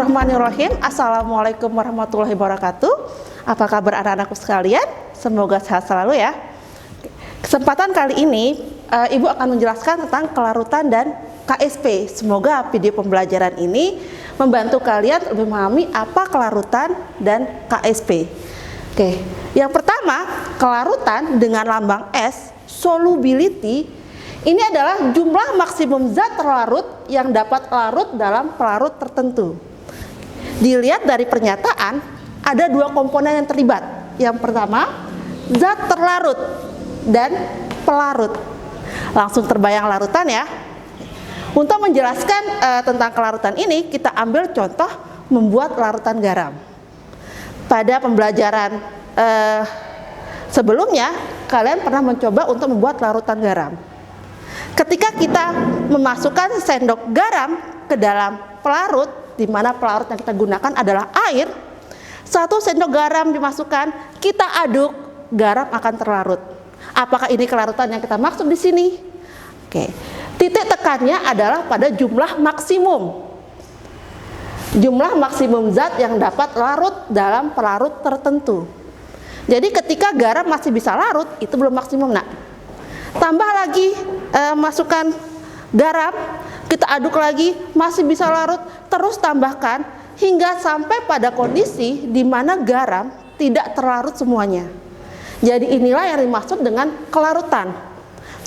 Bismillahirrahmanirrahim. Assalamualaikum warahmatullahi wabarakatuh. Apa kabar anak-anakku sekalian? Semoga sehat selalu ya. Kesempatan kali ini Ibu akan menjelaskan tentang kelarutan dan KSP. Semoga video pembelajaran ini membantu kalian lebih memahami apa kelarutan dan KSP. Oke, yang pertama, kelarutan dengan lambang S, solubility. Ini adalah jumlah maksimum zat terlarut yang dapat larut dalam pelarut tertentu. Dilihat dari pernyataan, ada dua komponen yang terlibat. Yang pertama, zat terlarut dan pelarut. Langsung terbayang larutan ya. Untuk menjelaskan tentang kelarutan ini, kita ambil contoh membuat larutan garam. Pada pembelajaran sebelumnya, kalian pernah mencoba untuk membuat larutan garam. Ketika kita memasukkan sendok garam ke dalam pelarut, di mana pelarut yang kita gunakan adalah air, 1 sendok garam dimasukkan, kita aduk, garam akan terlarut. Apakah ini kelarutan yang kita maksud di sini? Oke. Titik tekannya adalah pada jumlah maksimum. Jumlah maksimum zat yang dapat larut dalam pelarut tertentu. Jadi ketika garam masih bisa larut, itu belum maksimum, nak. Tambah lagi, masukkan garam, kita aduk lagi, masih bisa larut, terus tambahkan hingga sampai pada kondisi di mana garam tidak terlarut semuanya. Jadi inilah yang dimaksud dengan kelarutan.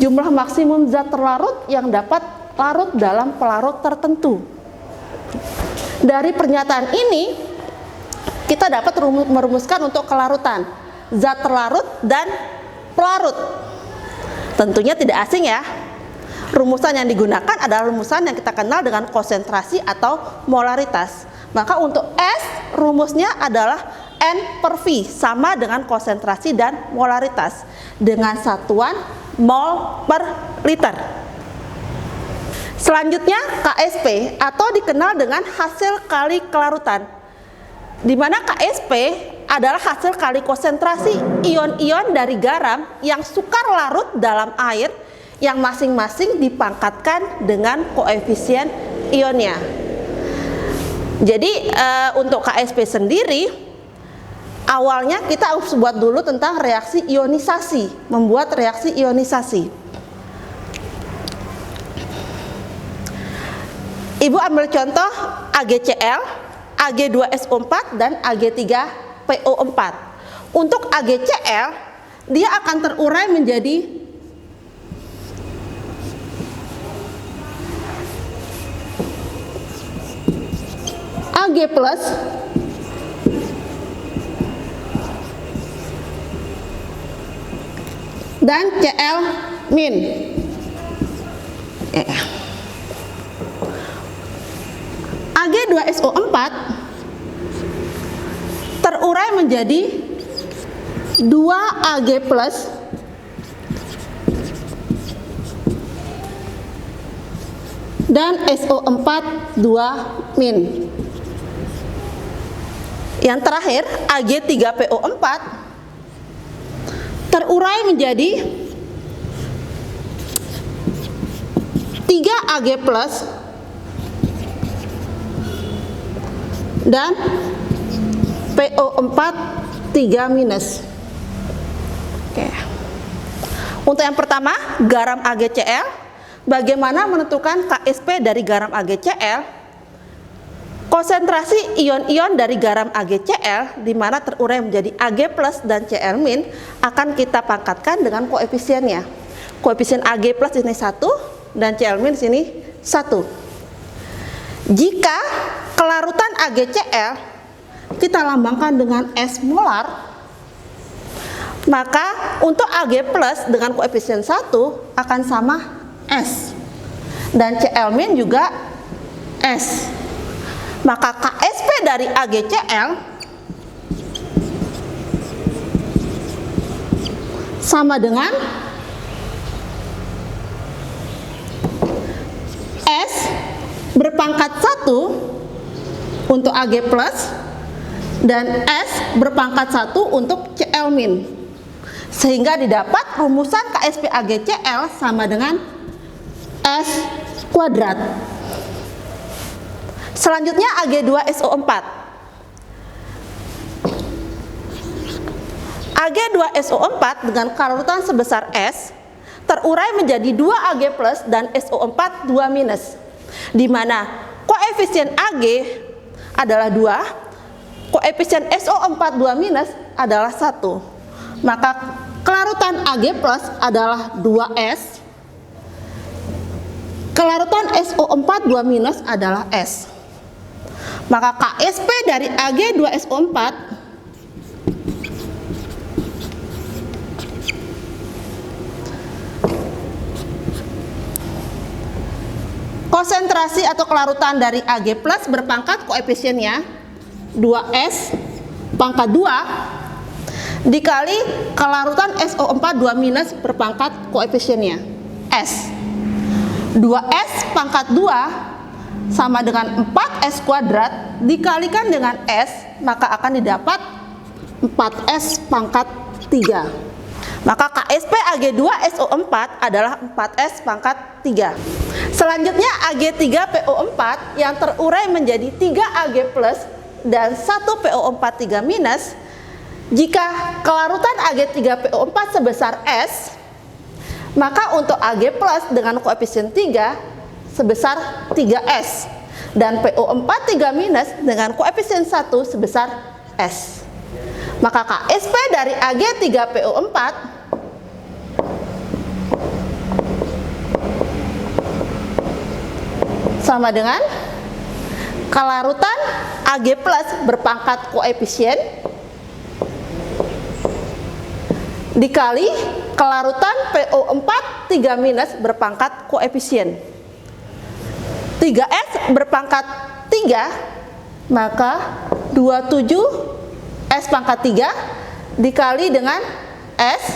Jumlah maksimum zat terlarut yang dapat larut dalam pelarut tertentu. Dari pernyataan ini, kita dapat merumuskan untuk kelarutan zat terlarut dan pelarut. Tentunya tidak asing ya. Rumusan yang digunakan adalah rumusan yang kita kenal dengan konsentrasi atau molaritas. Maka untuk S, rumusnya adalah N per V, sama dengan konsentrasi dan molaritas, dengan satuan mol per liter. Selanjutnya KSP atau dikenal dengan hasil kali kelarutan, di mana KSP adalah hasil kali konsentrasi ion-ion dari garam yang sukar larut dalam air yang masing-masing dipangkatkan dengan koefisien ionnya. Jadi untuk KSP sendiri, awalnya kita harus buat dulu tentang reaksi ionisasi, membuat reaksi ionisasi. Ibu ambil contoh AgCl, Ag2SO4 dan Ag3PO4. Untuk AgCl, dia akan terurai menjadi Ag plus dan Cl min. Ag2SO4 terurai menjadi 2Ag plus dan SO4 2 min. Yang terakhir Ag3PO4 terurai menjadi 3Ag plus dan PO4 3 minus. Oke. Untuk yang pertama, garam AgCl. Bagaimana menentukan KSP dari garam AgCl? Konsentrasi ion-ion dari garam AgCl, di mana terurai menjadi Ag plus dan Cl min, akan kita pangkatkan dengan koefisiennya. Koefisien Ag plus ini 1 dan Cl min sini 1. Jika kelarutan AgCl kita lambangkan dengan S molar, maka untuk Ag plus dengan koefisien 1 akan sama S dan Cl min juga S. Maka KSP dari AgCl sama dengan S berpangkat 1 untuk Ag plus dan S berpangkat 1 untuk Cl min. Sehingga didapat rumusan KSP AgCl sama dengan S kuadrat. Selanjutnya Ag2SO4. Ag2SO4 dengan kelarutan sebesar S terurai menjadi 2 Ag plus dan SO4 2 minus, di mana koefisien Ag adalah 2, koefisien SO4 2 minus adalah 1. Maka kelarutan Ag plus adalah 2S, kelarutan SO4 2 minus adalah S. Maka KSP dari Ag2SO4 konsentrasi atau kelarutan dari Ag plus berpangkat koefisiennya 2S pangkat 2 dikali kelarutan SO4 2 minus berpangkat koefisiennya S. 2S pangkat 2 sama dengan 4S kuadrat dikalikan dengan S, maka akan didapat 4S pangkat 3. Maka KSP Ag2SO4 adalah 4S pangkat 3. Selanjutnya Ag3PO4 yang terurai menjadi 3 Ag plus dan 1 PO4 3 minus. Jika kelarutan Ag3PO4 sebesar S, maka untuk Ag plus dengan koefisien 3 sebesar 3S dan PO4 3 minus dengan koefisien 1 sebesar S. Maka KSP dari Ag3PO4 sama dengan kelarutan Ag plus berpangkat koefisien dikali kelarutan PO4 3 minus berpangkat koefisien. 3S berpangkat 3, maka 27S pangkat 3 dikali dengan S,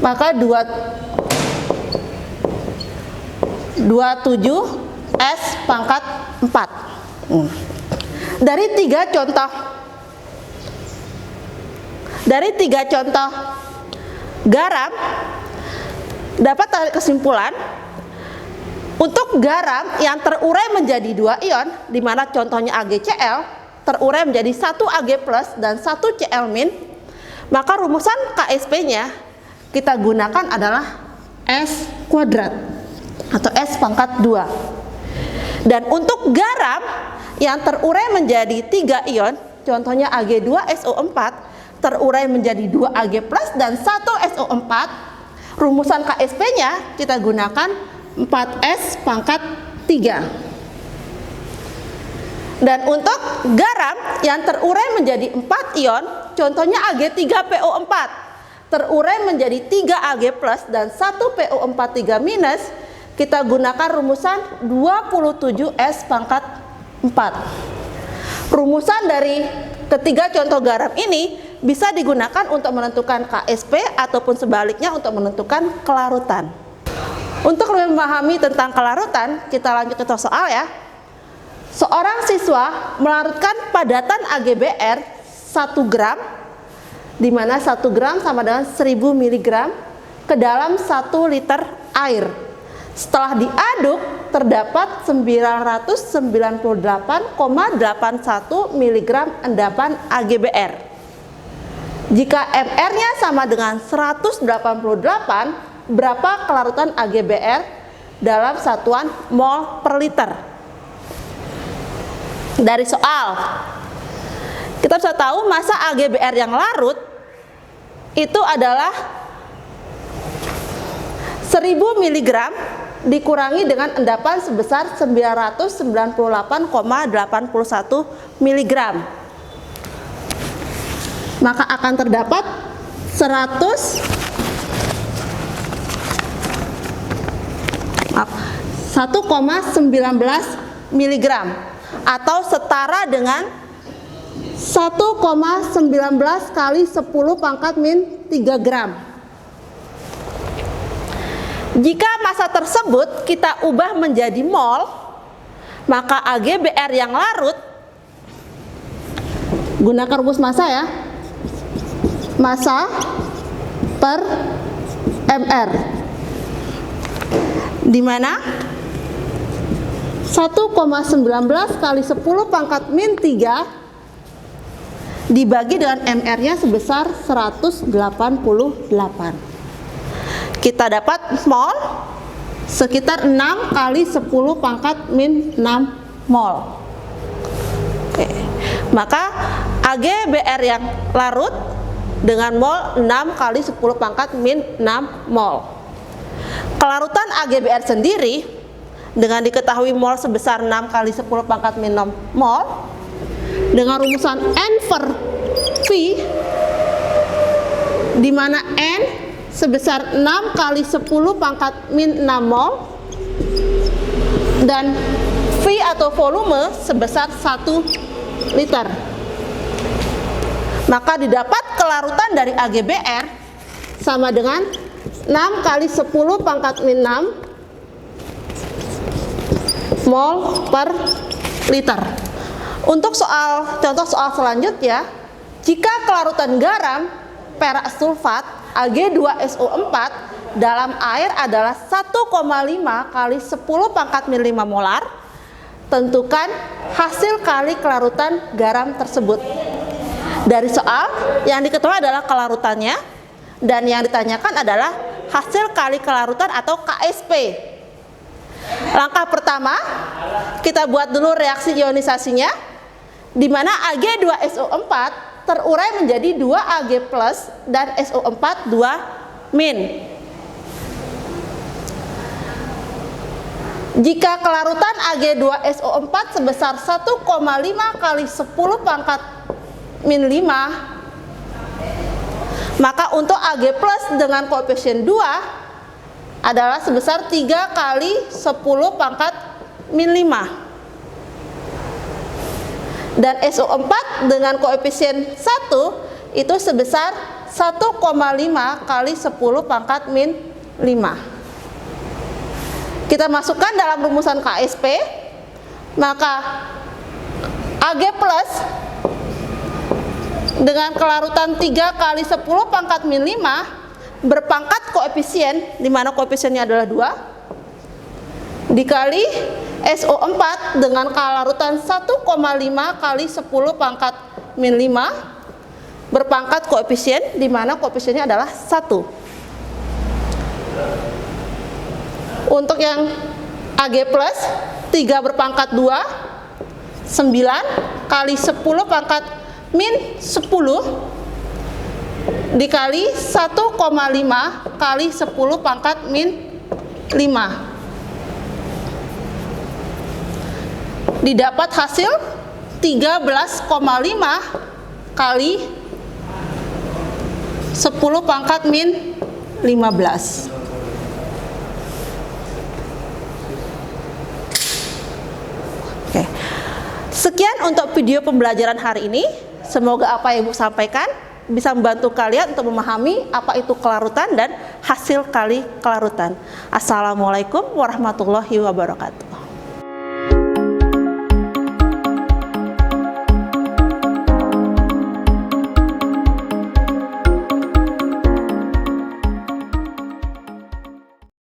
maka 27S pangkat 4. Dari tiga contoh garam dapat tarik kesimpulan untuk garam yang terurai menjadi 2 ion, di mana contohnya AgCl terurai menjadi 1 Ag plus dan 1 Cl min, maka rumusan KSP-nya kita gunakan adalah S kuadrat atau S pangkat 2. Dan untuk garam yang terurai menjadi 3 ion, contohnya Ag2SO4 terurai menjadi 2 Ag plus dan 1 SO4, rumusan KSP-nya kita gunakan 4S pangkat 3. Dan untuk garam yang terurai menjadi 4 ion, contohnya Ag3PO4 terurai menjadi 3 Ag plus dan 1 PO4 3 minus, kita gunakan rumusan 27S pangkat 4. Rumusan dari ketiga contoh garam ini bisa digunakan untuk menentukan KSP ataupun sebaliknya untuk menentukan kelarutan. Untuk lebih memahami tentang kelarutan, kita lanjut ke soal ya. Seorang siswa melarutkan padatan AgBr 1 gram, di mana 1 gram sama dengan 1000 mg ke dalam 1 liter air. Setelah diaduk, terdapat 998,81 mg endapan AgBr. Jika MR-nya sama dengan 188, berapa kelarutan AgBr dalam satuan mol per liter? Dari soal kita bisa tahu massa AgBr yang larut itu adalah 1000 mg dikurangi dengan endapan sebesar 998,81 mg, maka akan terdapat 1,19 mg atau setara dengan 1,19 kali 10 pangkat min 3 gram. Jika massa tersebut kita ubah menjadi mol, maka AgBr yang larut, gunakan rumus massa ya, massa per MR, di mana 1,19 kali 10 pangkat min 3 dibagi dengan MR-nya sebesar 188. Kita dapat mol sekitar 6 kali 10 pangkat min 6 mol. Oke. Maka AgBr yang larut dengan mol 6 kali 10 pangkat min 6 mol. Kelarutan AgBr sendiri dengan diketahui mol sebesar 6 kali 10 pangkat min 6 mol dengan rumusan N per V, di mana N sebesar 6 kali 10 pangkat min 6 mol dan V atau volume sebesar 1 liter. Maka didapat kelarutan dari AgBr sama dengan 6 kali 10 pangkat min 6 mol per liter. Untuk contoh soal selanjutnya, jika kelarutan garam perak sulfat Ag2SO4 dalam air adalah 1,5 kali 10 pangkat min 5 molar, tentukan hasil kali kelarutan garam tersebut. Dari soal yang diketahui adalah kelarutannya dan yang ditanyakan adalah hasil kali kelarutan atau KSP. Langkah pertama, kita buat dulu reaksi ionisasinya, di mana Ag2SO4 terurai menjadi 2Ag plus dan SO4 2 min. Jika kelarutan Ag2SO4 sebesar 1,5 kali 10 pangkat min 5, maka untuk Ag plus dengan koefisien 2 adalah sebesar 3 kali 10 pangkat min 5. Dan SO4 dengan koefisien 1 itu sebesar 1,5 kali 10 pangkat min 5. Kita masukkan dalam rumusan KSP, maka Ag plus dengan kelarutan 3 kali 10 pangkat min 5 berpangkat koefisien, di mana koefisiennya adalah 2, dikali SO4 dengan kelarutan 1,5 kali 10 pangkat min 5 berpangkat koefisien, di mana koefisiennya adalah 1. Untuk yang Ag plus 3 berpangkat 2, 9 kali 10 pangkat min 10 dikali 1,5 kali 10 pangkat min 5. Didapat hasil 13,5 kali 10 pangkat min 15. Oke. Sekian untuk video pembelajaran hari ini. Semoga apa yang Ibu sampaikan bisa membantu kalian untuk memahami apa itu kelarutan dan hasil kali kelarutan. Assalamualaikum warahmatullahi wabarakatuh.